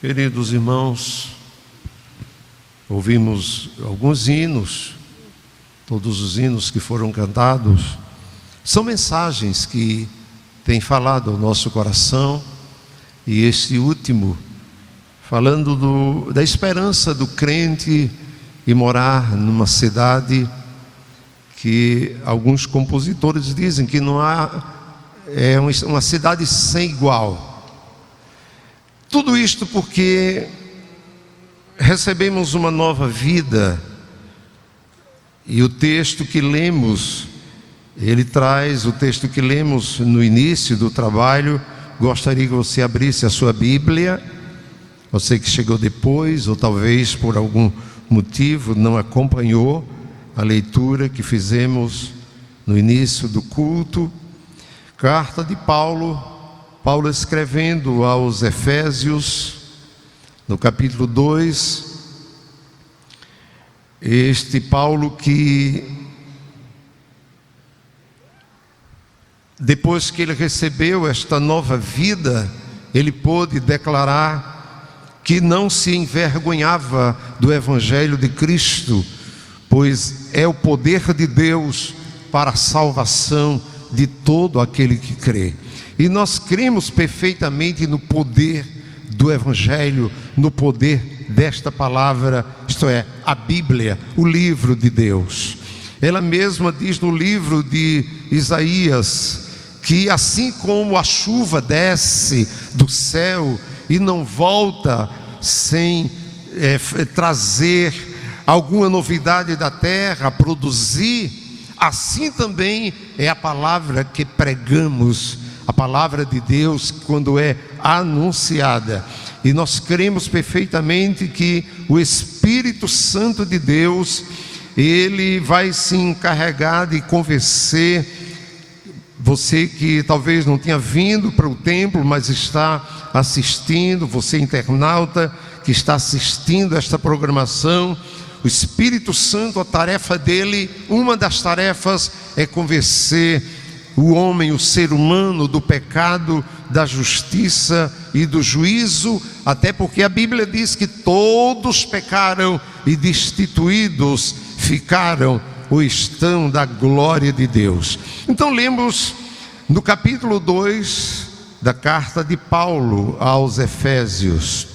Queridos irmãos, ouvimos alguns hinos, todos os hinos que foram cantados, são mensagens que têm falado ao nosso coração, e este último, falando da esperança do crente em morar numa cidade que alguns compositores dizem que não há, é uma cidade sem igual. Tudo isto porque recebemos uma nova vida, e o texto que lemos, ele traz o texto que lemos no início do trabalho. Gostaria que você abrisse a sua Bíblia, você que chegou depois, ou talvez por algum motivo não acompanhou a leitura que fizemos no início do culto. Carta de Paulo escrevendo aos Efésios, no capítulo 2, este Paulo que, depois que ele recebeu esta nova vida, ele pôde declarar que não se envergonhava do Evangelho de Cristo, pois é o poder de Deus para a salvação de todo aquele que crê. E nós cremos perfeitamente no poder do Evangelho, no poder desta palavra, isto é, a Bíblia, o livro de Deus. Ela mesma diz no livro de Isaías que assim como a chuva desce do céu e não volta sem trazer alguma novidade da terra, produzir, assim também é a palavra que pregamos, a palavra de Deus quando é anunciada. E nós cremos perfeitamente que o Espírito Santo de Deus, ele vai se encarregar de convencer você que talvez não tenha vindo para o templo, mas está assistindo, você internauta que está assistindo esta programação. O Espírito Santo, a tarefa dele, uma das tarefas é convencer o homem, o ser humano, do pecado, da justiça e do juízo, até porque a Bíblia diz que todos pecaram e destituídos ficaram ou estão da glória de Deus. Então lemos no capítulo 2 da carta de Paulo aos Efésios,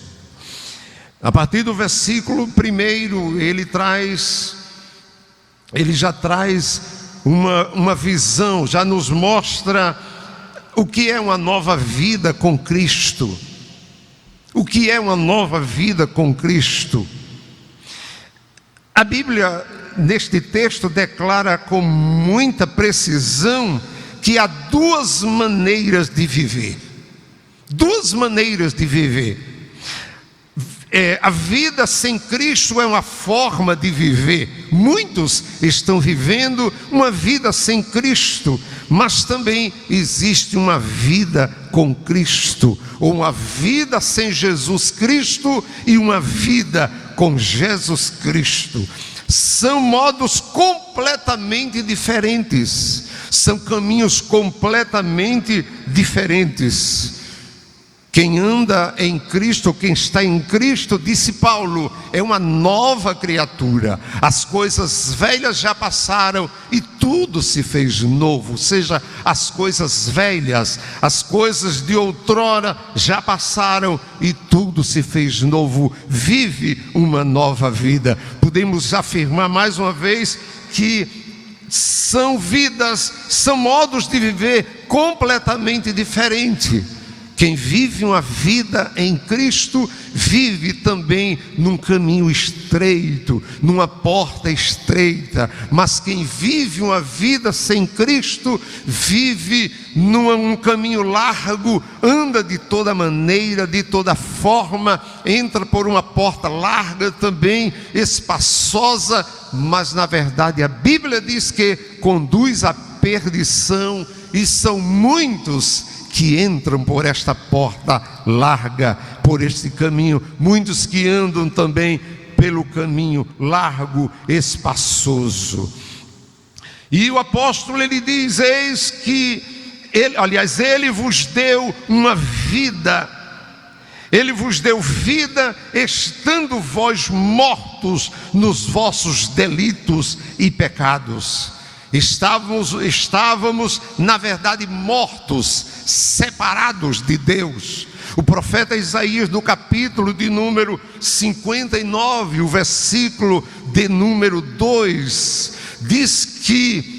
a partir do versículo 1, ele já traz uma visão, já nos mostra o que é uma nova vida com Cristo. O que é uma nova vida com Cristo? A Bíblia, neste texto, declara com muita precisão que há duas maneiras de viver. Duas maneiras de viver. A vida sem Cristo é uma forma de viver. Muitos estão vivendo uma vida sem Cristo, mas também existe uma vida com Cristo, ou uma vida sem Jesus Cristo e uma vida com Jesus Cristo. São modos completamente diferentes, são caminhos completamente diferentes. Quem anda em Cristo, quem está em Cristo, disse Paulo, é uma nova criatura. As coisas velhas já passaram e tudo se fez novo. Ou seja, as coisas velhas, as coisas de outrora já passaram e tudo se fez novo. Vive uma nova vida. Podemos afirmar mais uma vez que são vidas, são modos de viver completamente diferentes. Quem vive uma vida em Cristo, vive também num caminho estreito, numa porta estreita. Mas quem vive uma vida sem Cristo, vive num caminho largo, anda de toda maneira, de toda forma, entra por uma porta larga também, espaçosa, mas na verdade a Bíblia diz que conduz à perdição, e são muitos que entram por esta porta larga, por este caminho, muitos que andam também pelo caminho largo, espaçoso. E o apóstolo, ele diz, ele vos deu uma vida, Ele vos deu vida, estando vós mortos nos vossos delitos e pecados. Estávamos, na verdade, mortos, separados de Deus. O profeta Isaías, no capítulo de número 59, o versículo de número 2, diz que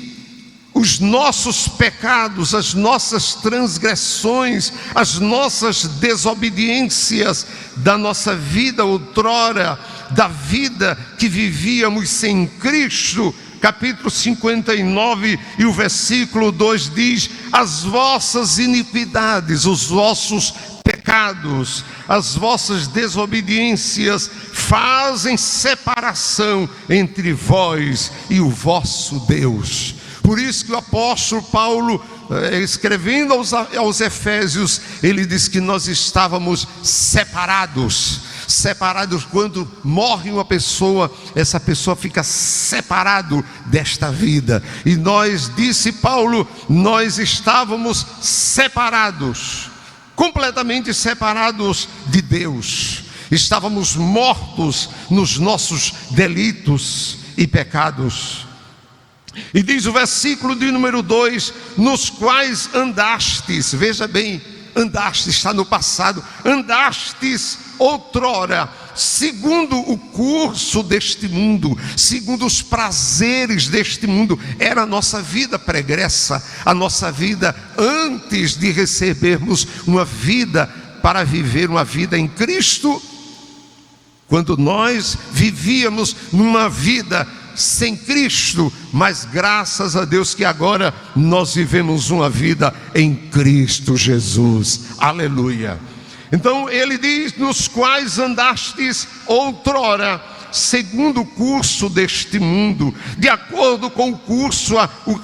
os nossos pecados, as nossas transgressões, as nossas desobediências da nossa vida outrora, da vida que vivíamos sem Cristo, capítulo 59 e o versículo 2 diz: as vossas iniquidades, os vossos pecados, as vossas desobediências fazem separação entre vós e o vosso Deus. Por isso que o apóstolo Paulo, escrevendo aos Efésios, ele diz que nós estávamos separados. Quando morre uma pessoa, essa pessoa fica separado desta vida. E nós, disse Paulo, nós estávamos separados, completamente separados de Deus. Estávamos mortos nos nossos delitos e pecados. E diz o versículo de número 2: nos quais andastes, veja bem, andaste, está no passado, andastes outrora, segundo o curso deste mundo, segundo os prazeres deste mundo. Era a nossa vida pregressa, a nossa vida antes de recebermos uma vida para viver uma vida em Cristo. Quando nós vivíamos numa vida sem Cristo, mas graças a Deus que agora nós vivemos uma vida em Cristo Jesus, aleluia. Então ele diz: nos quais andastes outrora, segundo o curso deste mundo, de acordo com o curso,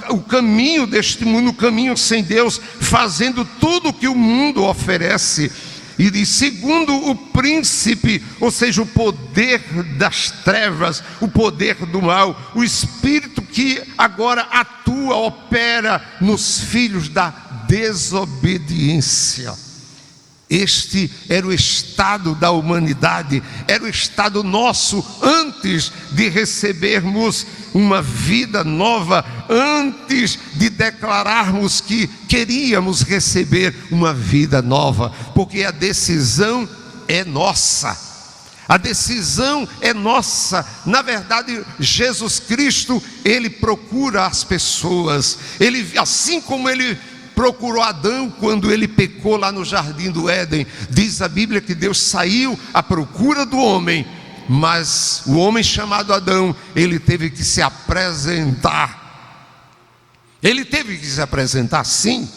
o caminho deste mundo, o caminho sem Deus, fazendo tudo o que o mundo oferece. E diz: segundo o príncipe, ou seja, o poder das trevas, o poder do mal, o espírito que agora atua, opera nos filhos da desobediência. Este era o estado da humanidade, era o estado nosso antes de recebermos uma vida nova, antes de declararmos que queríamos receber uma vida nova, porque a decisão é nossa. A decisão é nossa. Na verdade, Jesus Cristo, Ele procura as pessoas. Ele, assim como Ele procurou Adão quando ele pecou lá no jardim do Éden, diz a Bíblia que Deus saiu à procura do homem, mas o homem chamado Adão, ele teve que se apresentar. Ele teve que se apresentar, sim.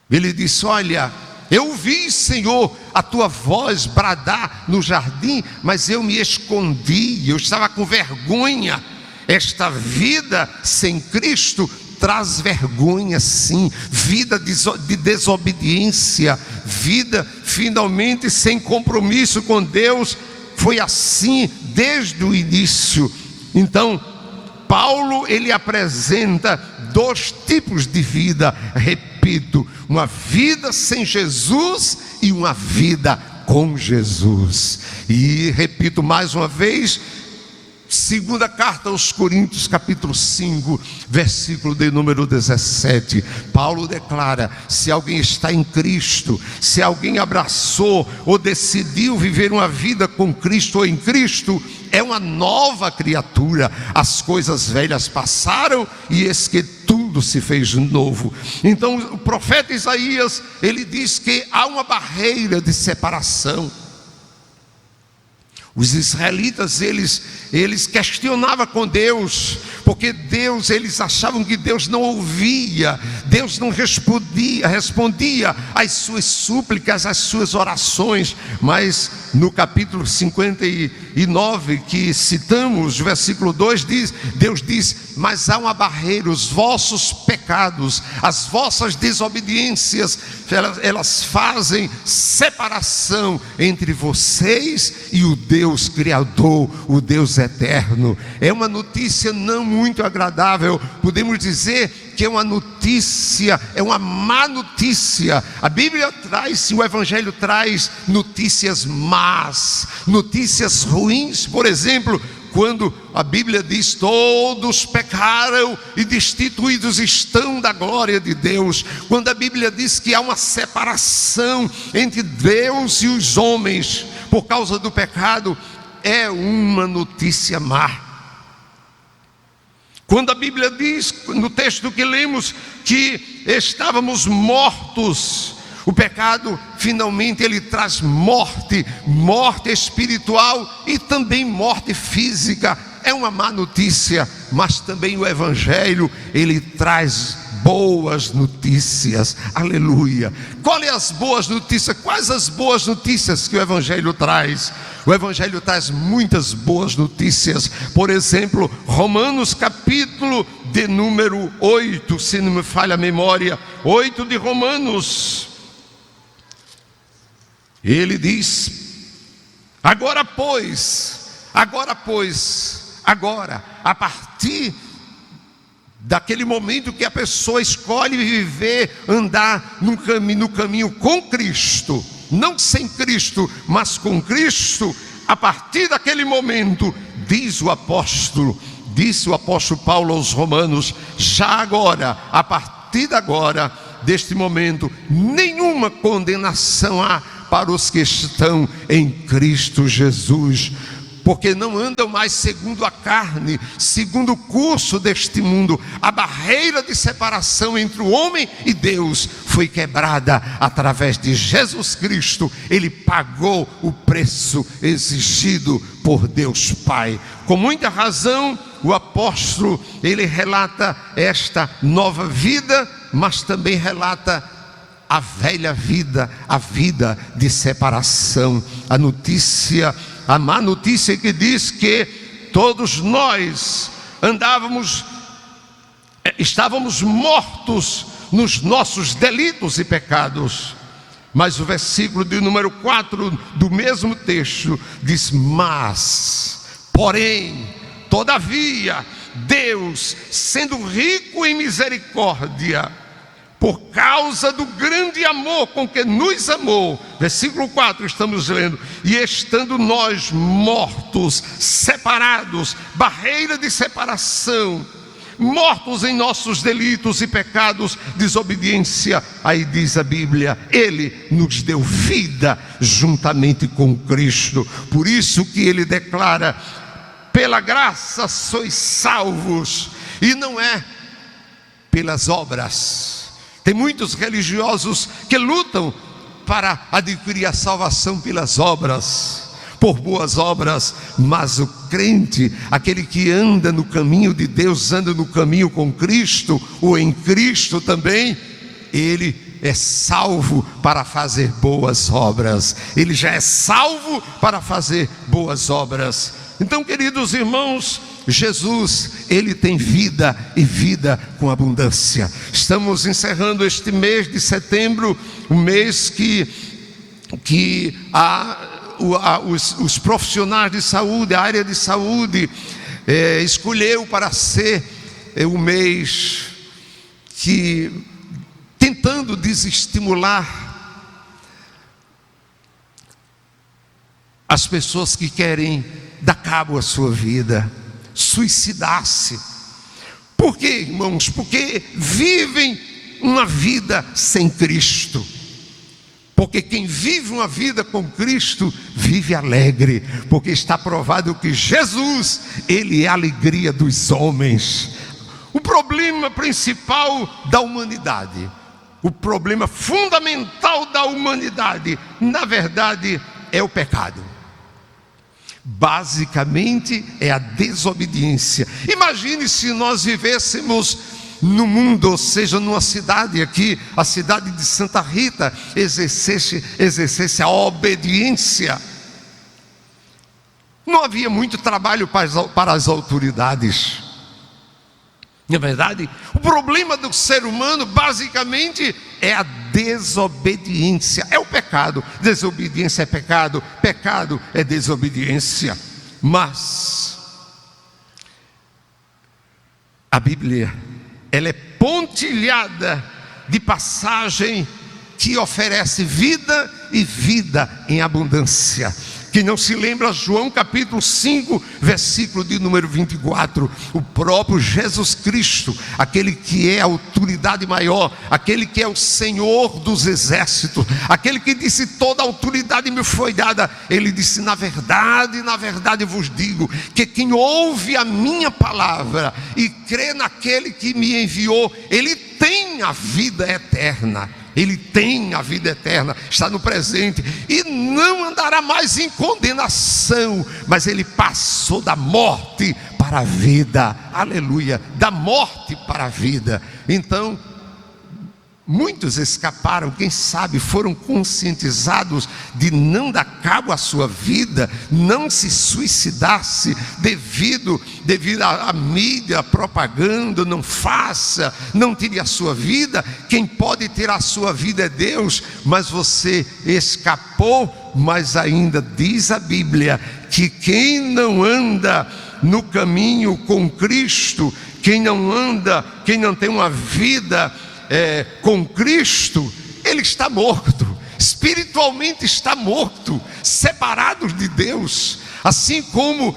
Ele disse: olha, eu ouvi, Senhor, a tua voz bradar no jardim, mas eu me escondi, eu estava com vergonha. Esta vida sem Cristo traz vergonha, sim, vida de desobediência, vida finalmente sem compromisso com Deus. Foi assim desde o início. Então Paulo, ele apresenta dois tipos de vida, repito, uma vida sem Jesus e uma vida com Jesus. E repito mais uma vez, segunda carta aos Coríntios, capítulo 5, versículo de número 17, Paulo declara: se alguém está em Cristo, se alguém abraçou ou decidiu viver uma vida com Cristo ou em Cristo, é uma nova criatura. As coisas velhas passaram e eis que tudo se fez novo. Então o profeta Isaías, ele diz que há uma barreira de separação. Os israelitas, eles questionavam com Deus, porque Deus, eles achavam que Deus não ouvia, Deus não respondia às suas súplicas, às suas orações. Mas no capítulo 59 que citamos, versículo 2 diz, Deus diz: mas há uma barreira, os vossos pecados, as vossas desobediências, elas fazem separação entre vocês e o Deus Criador, o Deus eterno. É uma notícia não muito agradável. Podemos dizer que é uma notícia, é uma má notícia. A Bíblia traz, o Evangelho traz notícias más, notícias ruins. Por exemplo, quando a Bíblia diz: todos pecaram e destituídos estão da glória de Deus. Quando a Bíblia diz que há uma separação entre Deus e os homens por causa do pecado, é uma notícia má. Quando a Bíblia diz, no texto que lemos, que estávamos mortos, o pecado finalmente ele traz morte, morte espiritual e também morte física. É uma má notícia, mas também o Evangelho ele traz boas notícias. Aleluia. Quais as boas notícias? Quais as boas notícias que o Evangelho traz? O Evangelho traz muitas boas notícias. Por exemplo, Romanos capítulo de número 8, se não me falha a memória, 8 de Romanos. Ele diz: agora, a partir daquele momento que a pessoa escolhe viver, andar no caminho com Cristo, não sem Cristo, mas com Cristo, a partir daquele momento, disse o apóstolo Paulo aos Romanos: já agora, a partir de agora, deste momento, nenhuma condenação há para os que estão em Cristo Jesus, porque não andam mais segundo a carne, segundo o curso deste mundo. A barreira de separação entre o homem e Deus foi quebrada através de Jesus Cristo. Ele pagou o preço exigido por Deus Pai. Com muita razão, o apóstolo, ele relata esta nova vida, mas também relata a velha vida, a vida de separação. A má notícia que diz que todos nós estávamos mortos nos nossos delitos e pecados. Mas o versículo de número 4 do mesmo texto diz: mas, porém, todavia, Deus, sendo rico em misericórdia, por causa do grande amor com que nos amou, versículo 4 estamos lendo: e estando nós mortos, separados, barreira de separação, mortos em nossos delitos e pecados, desobediência, aí diz a Bíblia, Ele nos deu vida juntamente com Cristo. Por isso que Ele declara: pela graça sois salvos, e não é pelas obras. Tem muitos religiosos que lutam para adquirir a salvação pelas obras, por boas obras, mas o crente, aquele que anda no caminho de Deus, anda no caminho com Cristo, ou em Cristo também, ele é salvo para fazer boas obras. Ele já é salvo para fazer boas obras. Então, queridos irmãos, Jesus, Ele tem vida e vida com abundância. Estamos encerrando este mês de setembro, um mês que os profissionais de saúde, a área de saúde, escolheu para ser o mês que, tentando desestimular as pessoas que querem dar cabo à sua vida, suicidar-se. Por quê, irmãos? Porque vivem uma vida sem Cristo. Porque quem vive uma vida com Cristo vive alegre, porque está provado que Jesus, Ele é a alegria dos homens. O problema principal da humanidade, o problema fundamental da humanidade, na verdade, é o pecado. Basicamente é a desobediência. Imagine se nós vivêssemos no mundo, ou seja, numa cidade aqui, a cidade de Santa Rita, exercesse a obediência. Não havia muito trabalho para as autoridades. Na verdade, o problema do ser humano basicamente é a desobediência, é o pecado. Desobediência é pecado, pecado é desobediência. Mas a Bíblia, ela é pontilhada de passagem que oferece vida e vida em abundância. Quem não se lembra, João capítulo 5, versículo de número 24, o próprio Jesus Cristo, aquele que é a autoridade maior, aquele que é o Senhor dos exércitos, aquele que disse: toda a autoridade me foi dada. Ele disse: na verdade vos digo, que quem ouve a minha palavra e crê naquele que me enviou, ele tem a vida eterna. Ele tem a vida eterna, está no presente, e não andará mais em condenação, mas ele passou da morte para a vida. Aleluia, da morte para a vida. Então, muitos escaparam, quem sabe foram conscientizados de não dar cabo à sua vida, não se suicidasse devido à mídia, à propaganda. Não faça, não tire a sua vida. Quem pode tirar a sua vida é Deus. Mas você escapou. Mas ainda diz a Bíblia que quem não anda no caminho com Cristo, quem não tem uma vida com Cristo, ele está morto, espiritualmente está morto, separado de Deus. Assim como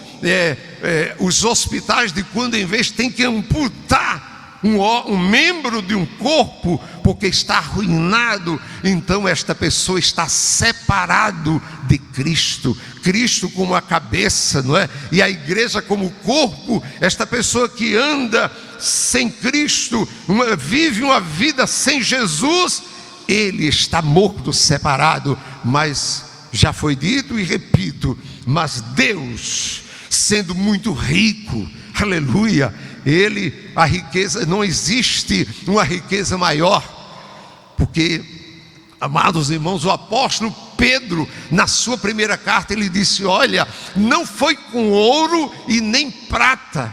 os hospitais de quando em vez tem que amputar um membro de um corpo porque está arruinado, então esta pessoa está separado de Cristo. Cristo como a cabeça, não é? E a igreja como o corpo. Esta pessoa que anda sem Cristo, vive uma vida sem Jesus, ele está morto, separado. Mas já foi dito e repito, mas Deus, sendo muito rico, aleluia, a riqueza, não existe uma riqueza maior, porque, amados irmãos, o apóstolo Pedro, na sua primeira carta, ele disse: olha, não foi com ouro e nem prata.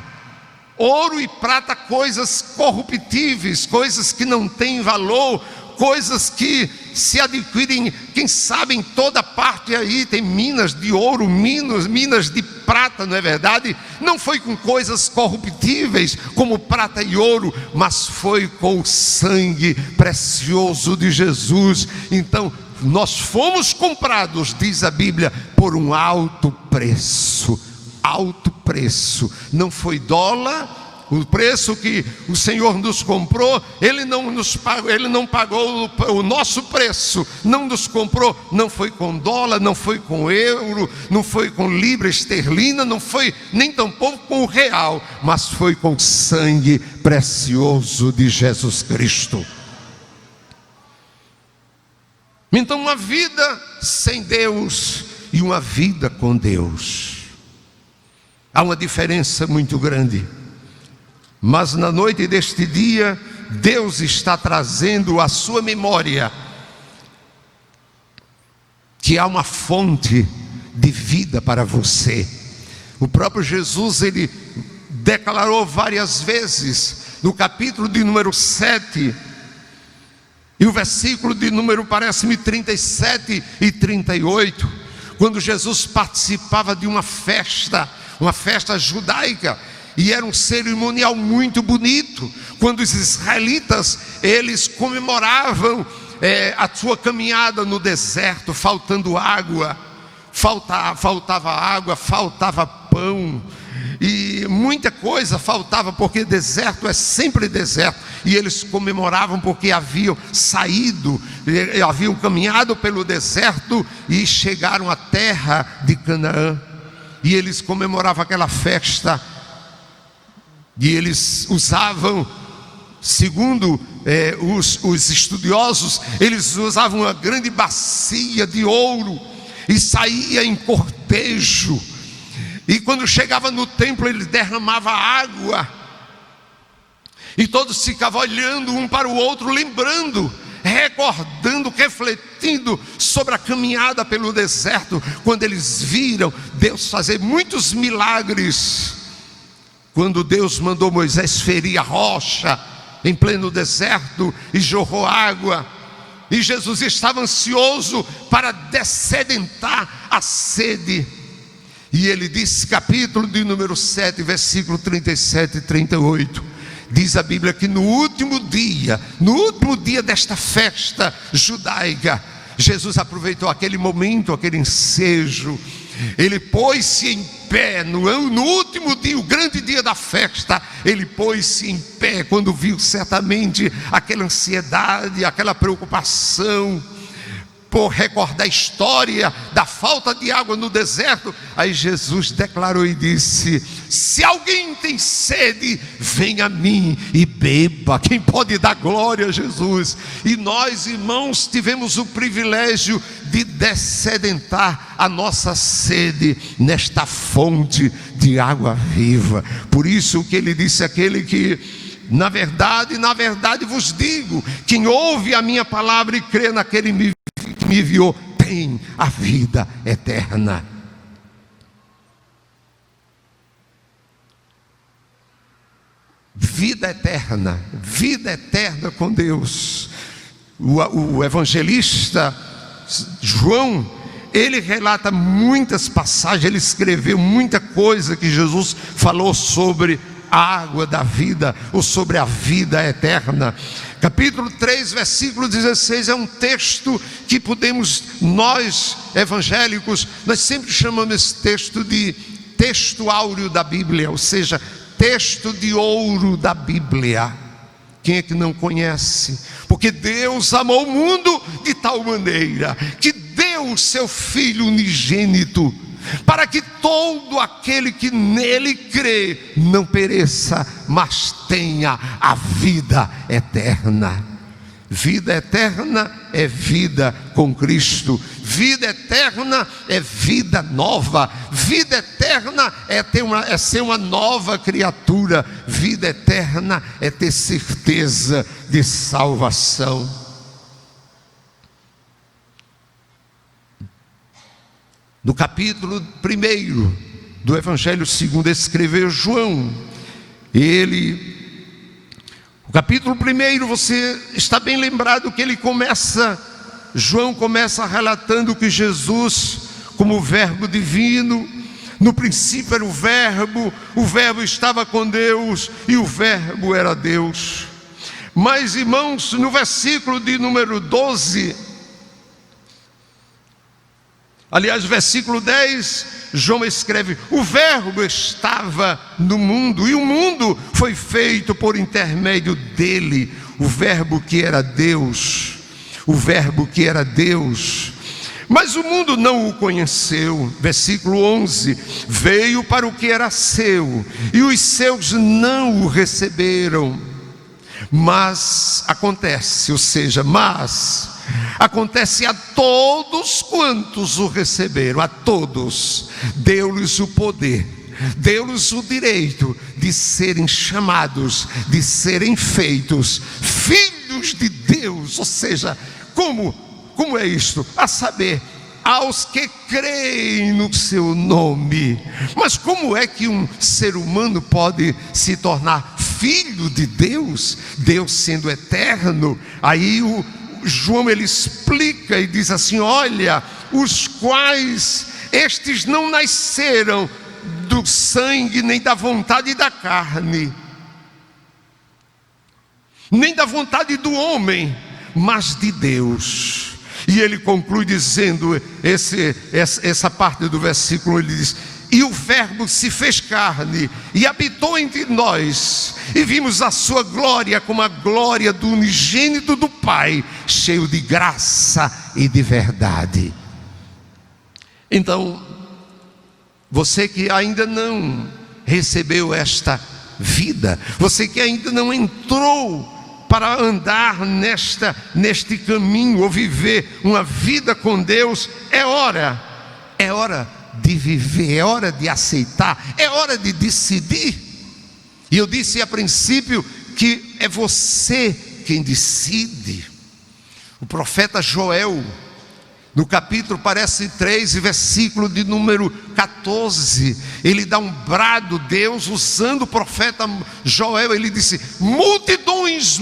Ouro e prata, coisas corruptíveis, coisas que não têm valor, coisas que se adquirem, quem sabe em toda parte aí tem minas de ouro, minas de prata, não é verdade? Não foi com coisas corruptíveis como prata e ouro, mas foi com o sangue precioso de Jesus. Então nós fomos comprados, diz a Bíblia, por um alto preço. Alto preço, não foi dólar. O preço que o Senhor nos comprou, Ele não pagou o nosso preço, não nos comprou, não foi com dólar, não foi com euro, não foi com libra esterlina, não foi nem tampouco com o real, mas foi com o sangue precioso de Jesus Cristo. Então, uma vida sem Deus e uma vida com Deus, há uma diferença muito grande. Mas na noite deste dia, Deus está trazendo à sua memória que há uma fonte de vida para você. O próprio Jesus, ele declarou várias vezes, no capítulo de número 7, e o versículo de número, parece-me, 37 e 38, quando Jesus participava de uma festa judaica, e era um cerimonial muito bonito, quando os israelitas, eles comemoravam a sua caminhada no deserto, faltando água, faltava água, faltava pão, e muita coisa faltava, porque deserto é sempre deserto, e eles comemoravam porque haviam caminhado pelo deserto e chegaram à terra de Canaã, e eles comemoravam aquela festa. E eles usavam, segundo os estudiosos, eles usavam uma grande bacia de ouro e saía em cortejo. E quando chegava no templo, ele derramava água. E todos ficavam olhando um para o outro, lembrando, recordando, refletindo sobre a caminhada pelo deserto, quando eles viram Deus fazer muitos milagres. Quando Deus mandou Moisés ferir a rocha em pleno deserto e jorrou água, e Jesus estava ansioso para dessedentar a sede, e ele disse, capítulo de número 7, versículo 37 e 38, Diz a Bíblia que no último dia desta festa judaica, Jesus aproveitou aquele momento, aquele ensejo. Ele pôs-se em pé no último dia, o grande dia da festa. Ele pôs-se em pé quando viu certamente aquela ansiedade, aquela preocupação por recordar a história da falta de água no deserto. Aí Jesus declarou e disse: se alguém tem sede, venha a mim e beba. Quem pode dar glória a Jesus? E nós, irmãos, tivemos o privilégio de dessedentar a nossa sede nesta fonte de água viva. Por isso o que ele disse, aquele que na verdade vos digo, quem ouve a minha palavra e crê naquele que me enviou, tem a vida eterna. Vida eterna com Deus. O evangelista João, ele relata muitas passagens, ele escreveu muita coisa que Jesus falou sobre a água da vida, ou sobre a vida eterna. Capítulo 3, versículo 16, é um texto que podemos, nós evangélicos, nós sempre chamamos esse texto de texto áureo da Bíblia, ou seja, texto de ouro da Bíblia. Quem é que não conhece? Porque Deus amou o mundo de tal maneira que deu o seu Filho unigênito, para que todo aquele que nele crê não pereça, mas tenha a vida eterna. Vida eterna é vida com Cristo. Vida eterna é vida nova. Vida eterna é ser uma nova criatura. Vida eterna é ter certeza de salvação. No capítulo 1 do Evangelho segundo escreveu João, o capítulo 1, você está bem lembrado que João começa relatando que Jesus, como verbo divino, no princípio era o verbo estava com Deus e o verbo era Deus. Mas, irmãos, no versículo de número 12, aliás, versículo 10, João escreve: o verbo estava no mundo, e o mundo foi feito por intermédio dele. O verbo que era Deus, mas o mundo não o conheceu. Versículo 11, veio para o que era seu, e os seus não o receberam. Mas acontece a todos quantos o receberam, a todos, deu-lhes o poder, deu-lhes o direito de serem chamados, de serem feitos filhos de Deus. Ou seja, como é isto? A saber, aos que creem no seu nome. Mas como é que um ser humano pode se tornar filho de Deus? Deus sendo eterno. Aí João ele explica e diz assim: olha, os quais estes não nasceram do sangue, nem da vontade da carne, nem da vontade do homem, mas de Deus. E ele conclui dizendo, essa parte do versículo, ele diz: e o verbo se fez carne e habitou entre nós, e vimos a sua glória como a glória do unigênito do Pai, cheio de graça e de verdade. Então, você que ainda não recebeu esta vida, você que ainda não entrou para andar neste caminho, ou viver uma vida com Deus, é hora de viver, é hora de aceitar, é hora de decidir. E eu disse a princípio que é você quem decide. O profeta Joel, no capítulo 3, versículo de número 14, ele dá um brado, Deus usando o profeta Joel, ele disse: multidões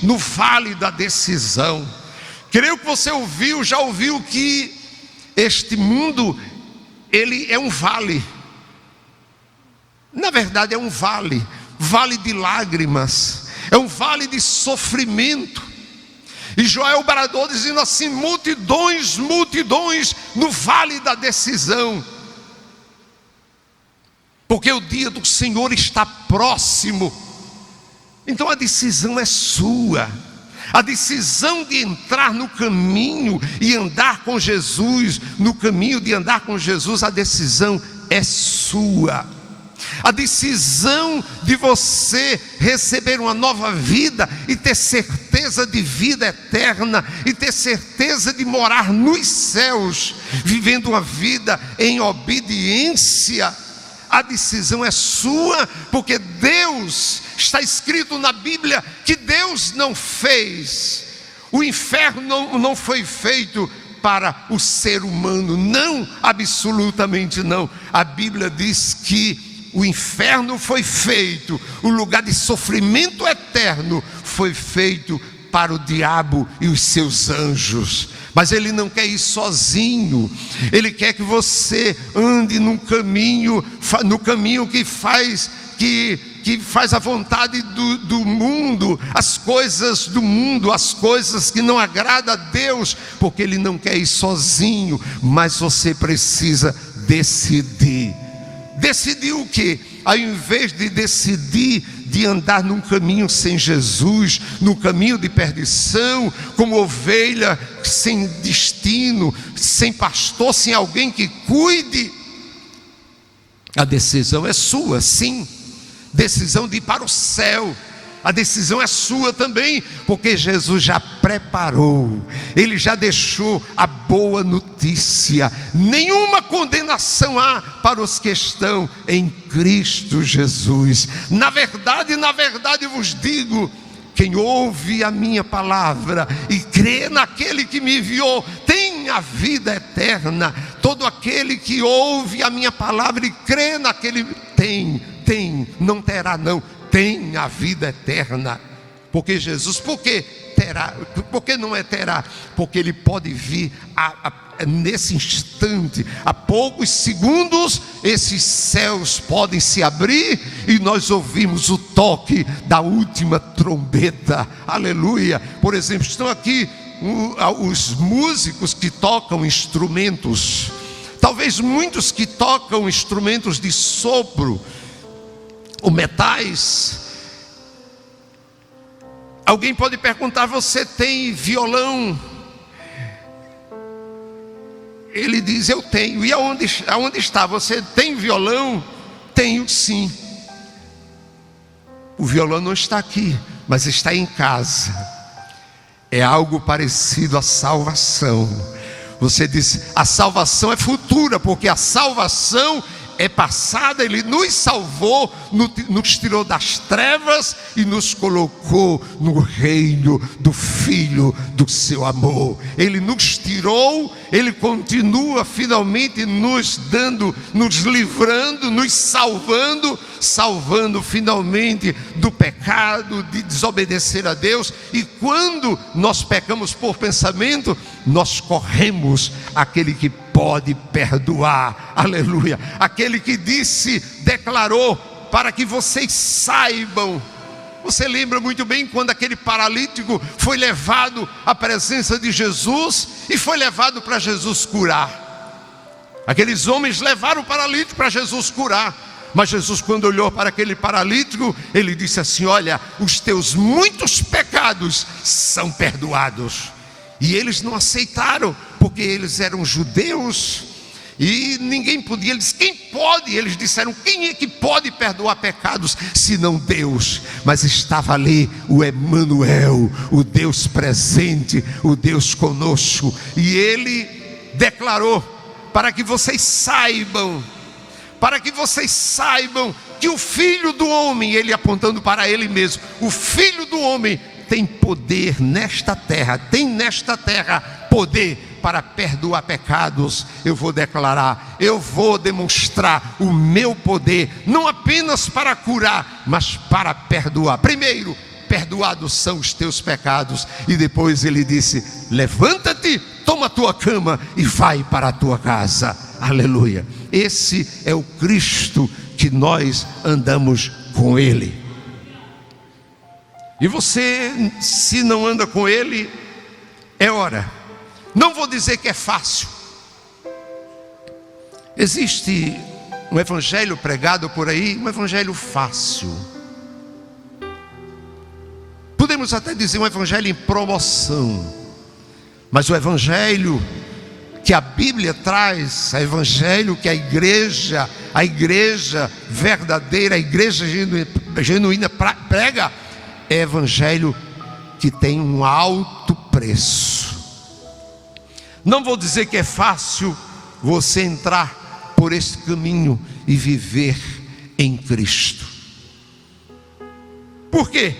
no vale da decisão. Creio que você já ouviu que este mundo, ele é um vale. Na verdade é um vale, vale de lágrimas, é um vale de sofrimento. E Joel bradou dizendo assim: multidões, multidões no vale da decisão, porque o dia do Senhor está próximo. Então a decisão é sua. A decisão de entrar no caminho e andar com Jesus, no caminho de andar com Jesus, a decisão é sua. A decisão de você receber uma nova vida e ter certeza de vida eterna e ter certeza de morar nos céus, vivendo uma vida em obediência, a decisão é sua, porque Deus, está escrito na Bíblia que Deus não fez, o inferno não foi feito para o ser humano, não, absolutamente não. A Bíblia diz que o inferno foi feito, o lugar de sofrimento eterno foi feito para o diabo e os seus anjos. Mas ele não quer ir sozinho, ele quer que você ande no caminho que faz a vontade do mundo, as coisas do mundo, as coisas que não agradam a Deus, porque ele não quer ir sozinho. Mas você precisa decidir. Decidir o quê? Ao invés de decidir de andar num caminho sem Jesus, num caminho de perdição, como ovelha sem destino, sem pastor, sem alguém que cuide, a decisão é sua, sim. Decisão de ir para o céu, a decisão é sua também, porque Jesus já preparou, Ele já deixou a boa notícia: nenhuma condenação há para os que estão em Cristo Jesus. Na verdade vos digo, quem ouve a minha palavra e crê naquele que me enviou, tem a vida eterna. Todo aquele que ouve a minha palavra e crê naquele, não terá não, tem a vida eterna. Porque Jesus, por que terá? Por que não é terá? Porque ele pode vir nesse instante, a poucos segundos, esses céus podem se abrir e nós ouvimos o toque da última trombeta. Aleluia. Por exemplo, estão aqui os músicos que tocam instrumentos, talvez muitos que tocam instrumentos de sopro, ou metais. Alguém pode perguntar: você tem violão? Ele diz: eu tenho. E aonde está? Você tem violão? Tenho sim. O violão não está aqui, mas está em casa. É algo parecido à salvação. Você diz: a salvação é futura, porque a salvação é passada. Ele nos salvou, nos tirou das trevas e nos colocou no reino do Filho do seu amor. Ele nos tirou, Ele continua finalmente nos dando, nos livrando, nos salvando finalmente do pecado, de desobedecer a Deus. E quando nós pecamos por pensamento, nós corremos àquele que pode perdoar, aleluia, aquele que declarou, para que vocês saibam. Você lembra muito bem quando aquele paralítico foi levado à presença de Jesus e foi levado para Jesus curar. Aqueles homens levaram o paralítico para Jesus curar. Mas Jesus, quando olhou para aquele paralítico, ele disse assim: olha, os teus muitos pecados são perdoados. E eles não aceitaram, porque eles eram judeus e ninguém podia. Eles disse: quem pode? Eles disseram: quem é que pode perdoar pecados senão Deus? Mas estava ali o Emanuel, o Deus presente, o Deus conosco. E ele declarou: para que vocês saibam que o Filho do Homem, ele apontando para ele mesmo, o Filho do Homem tem poder nesta terra, poder para perdoar pecados. Eu vou declarar, eu vou demonstrar o meu poder, não apenas para curar, mas para perdoar. Primeiro, perdoados são os teus pecados. E depois ele disse: levanta-te, toma a tua cama e vai para a tua casa. Aleluia. Esse é o Cristo que nós andamos com Ele. E você, se não anda com Ele, é hora. Não vou dizer que é fácil. Existe um evangelho pregado por aí, um evangelho fácil. Podemos até dizer um evangelho em promoção. Mas o evangelho que a Bíblia traz, o evangelho que a igreja verdadeira, a igreja genuína prega, é evangelho que tem um alto preço. Não vou dizer que é fácil você entrar por esse caminho e viver em Cristo. Por quê?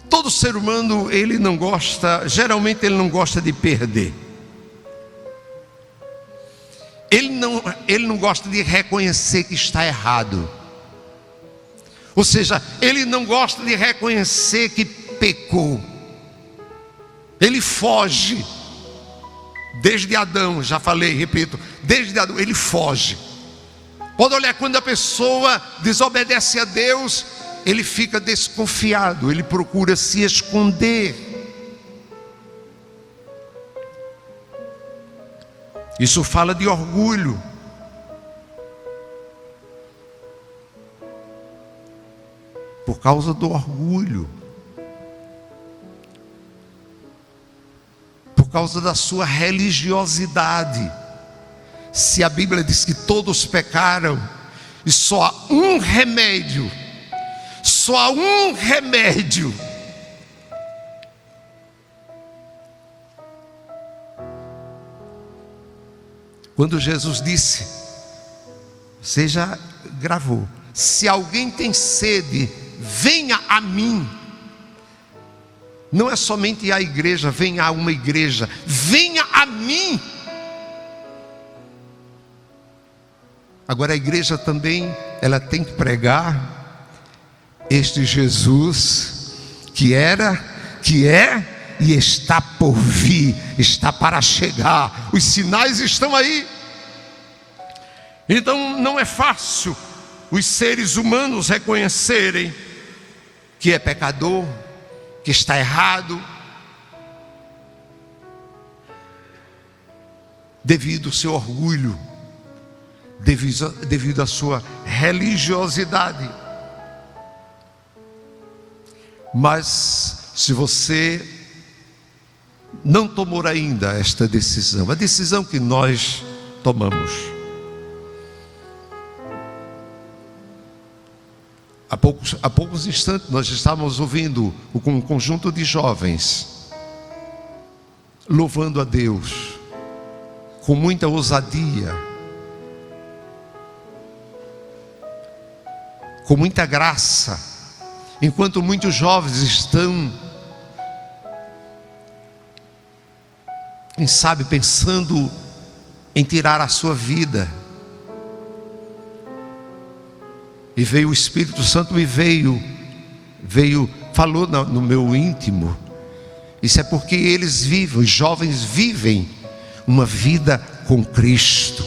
Todo ser humano, geralmente ele não gosta de perder. Ele não gosta de reconhecer que está errado. Ou seja, ele não gosta de reconhecer que pecou. Ele foge. Desde Adão, já falei, repito, desde Adão, ele foge. Pode olhar, quando a pessoa desobedece a Deus, ele fica desconfiado, ele procura se esconder. Isso fala de orgulho. Por causa do orgulho. Por causa da sua religiosidade. Se a Bíblia diz que todos pecaram, e só há um remédio. Só há um remédio. Quando Jesus disse, você já gravou: se alguém tem sede, venha a mim. Não é somente a igreja, venha a uma igreja, venha a mim. Agora a igreja também, ela tem que pregar este Jesus que era, que é e está por vir, está para chegar. Os sinais estão aí. Então não é fácil os seres humanos reconhecerem que é pecador, que está errado, devido ao seu orgulho, devido à sua religiosidade. Mas se você não tomou ainda esta decisão, a decisão que nós tomamos, há poucos instantes nós estávamos ouvindo um conjunto de jovens louvando a Deus com muita ousadia, com muita graça, enquanto muitos jovens estão, quem sabe, pensando em tirar a sua vida. E veio o Espírito Santo, falou no meu íntimo. Isso é porque eles vivem, os jovens vivem uma vida com Cristo.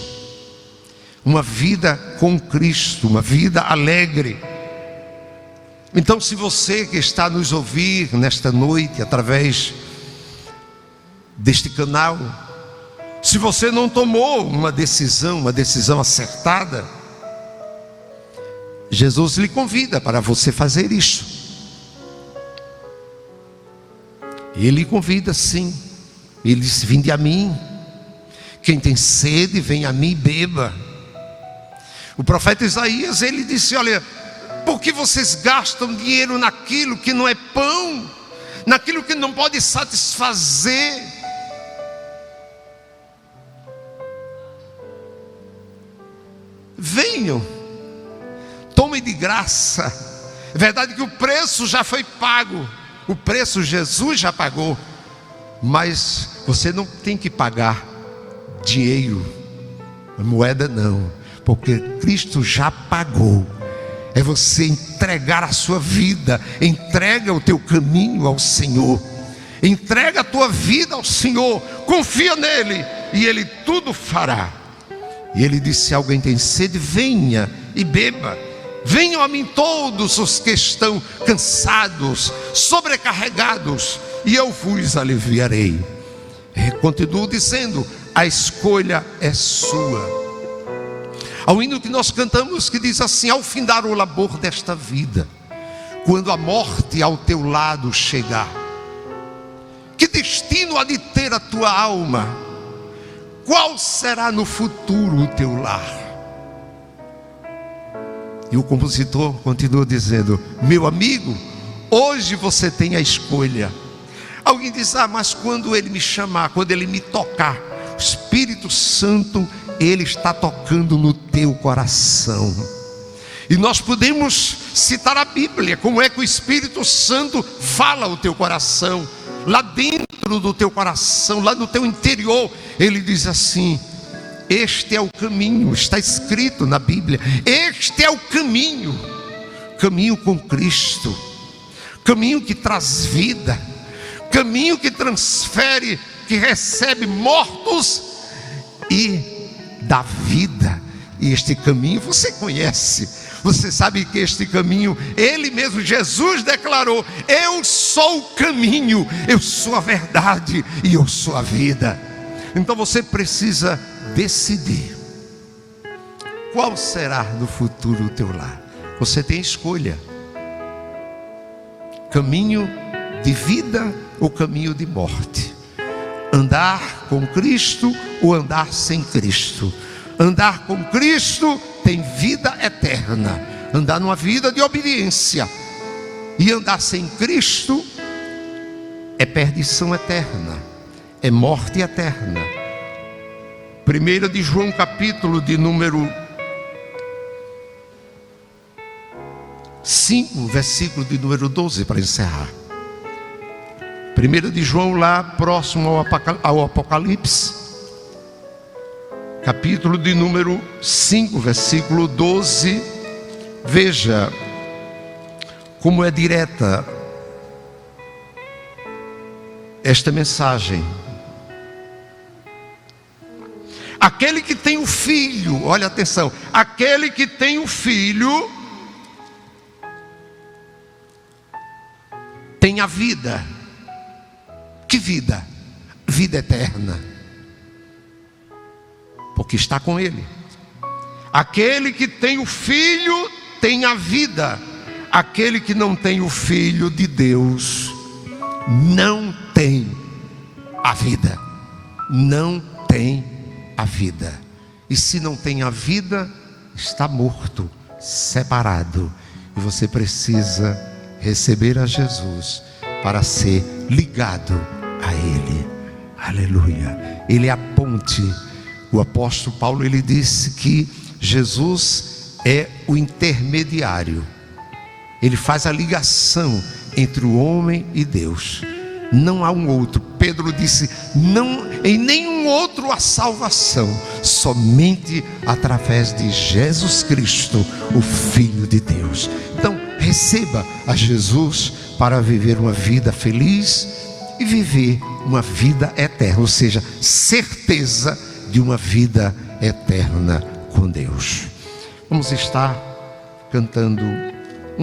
Uma vida com Cristo, uma vida alegre. Então, se você que está nos ouvir nesta noite, através deste canal, se você não tomou uma decisão acertada, Jesus lhe convida para você fazer isso. Ele convida, sim. Ele diz: vinde a mim. Quem tem sede, vem a mim e beba. O profeta Isaías, ele disse: olha, por que vocês gastam dinheiro naquilo que não é pão, naquilo que não pode satisfazer? Venham, tomem de graça. É verdade que o preço já foi pago, o preço Jesus já pagou, mas você não tem que pagar dinheiro, moeda não, porque Cristo já pagou. É você entregar a sua vida, entrega o teu caminho ao Senhor, entrega a tua vida ao Senhor, confia nele e Ele tudo fará. E Ele disse: se alguém tem sede, venha e beba. Venham a mim todos os que estão cansados, sobrecarregados, e eu vos aliviarei. Continuo dizendo, a escolha é sua. Há um hino que nós cantamos que diz assim: ao findar o labor desta vida, quando a morte ao teu lado chegar, que destino há de ter a tua alma? Qual será no futuro o teu lar? E o compositor continua dizendo: meu amigo, hoje você tem a escolha. Alguém diz: mas quando ele me chamar, quando ele me tocar, o Espírito Santo, ele está tocando no teu coração. E nós podemos citar a Bíblia, como é que o Espírito Santo fala ao teu coração, lá dentro do teu coração, lá no teu interior. Ele diz assim: este é o caminho, está escrito na Bíblia, este é o caminho, caminho com Cristo, caminho que traz vida, caminho que transfere, que recebe mortos e dá vida. E este caminho você conhece, você sabe que este caminho, Ele mesmo, Jesus declarou: eu sou o caminho, eu sou a verdade e eu sou a vida. Então você precisa decidir qual será no futuro o teu lar. Você tem escolha: caminho de vida ou caminho de morte, andar com Cristo ou andar sem Cristo. Andar com Cristo tem vida eterna, andar numa vida de obediência, e andar sem Cristo é perdição eterna, é morte eterna. 1 de João, capítulo de número 5, versículo de número 12, para encerrar. 1 de João, lá próximo ao Apocalipse, capítulo de número 5, versículo 12. Veja como é direta esta mensagem. Aquele que tem o filho, olha atenção, aquele que tem o filho tem a vida. Que vida? Vida eterna, porque está com Ele. Aquele que tem o filho tem a vida. Aquele que não tem o filho de Deus não tem a vida. Não tem a vida. E se não tem a vida, está morto, separado. E você precisa receber a Jesus para ser ligado a Ele. Aleluia. Ele é a ponte. O apóstolo Paulo, ele disse que Jesus é o intermediário. Ele faz a ligação entre o homem e Deus. Não há um outro. Pedro disse: não, em nenhum outro há salvação, somente através de Jesus Cristo, o Filho de Deus. Então receba a Jesus para viver uma vida feliz e viver uma vida eterna, ou seja, certeza de uma vida eterna com Deus. Vamos estar cantando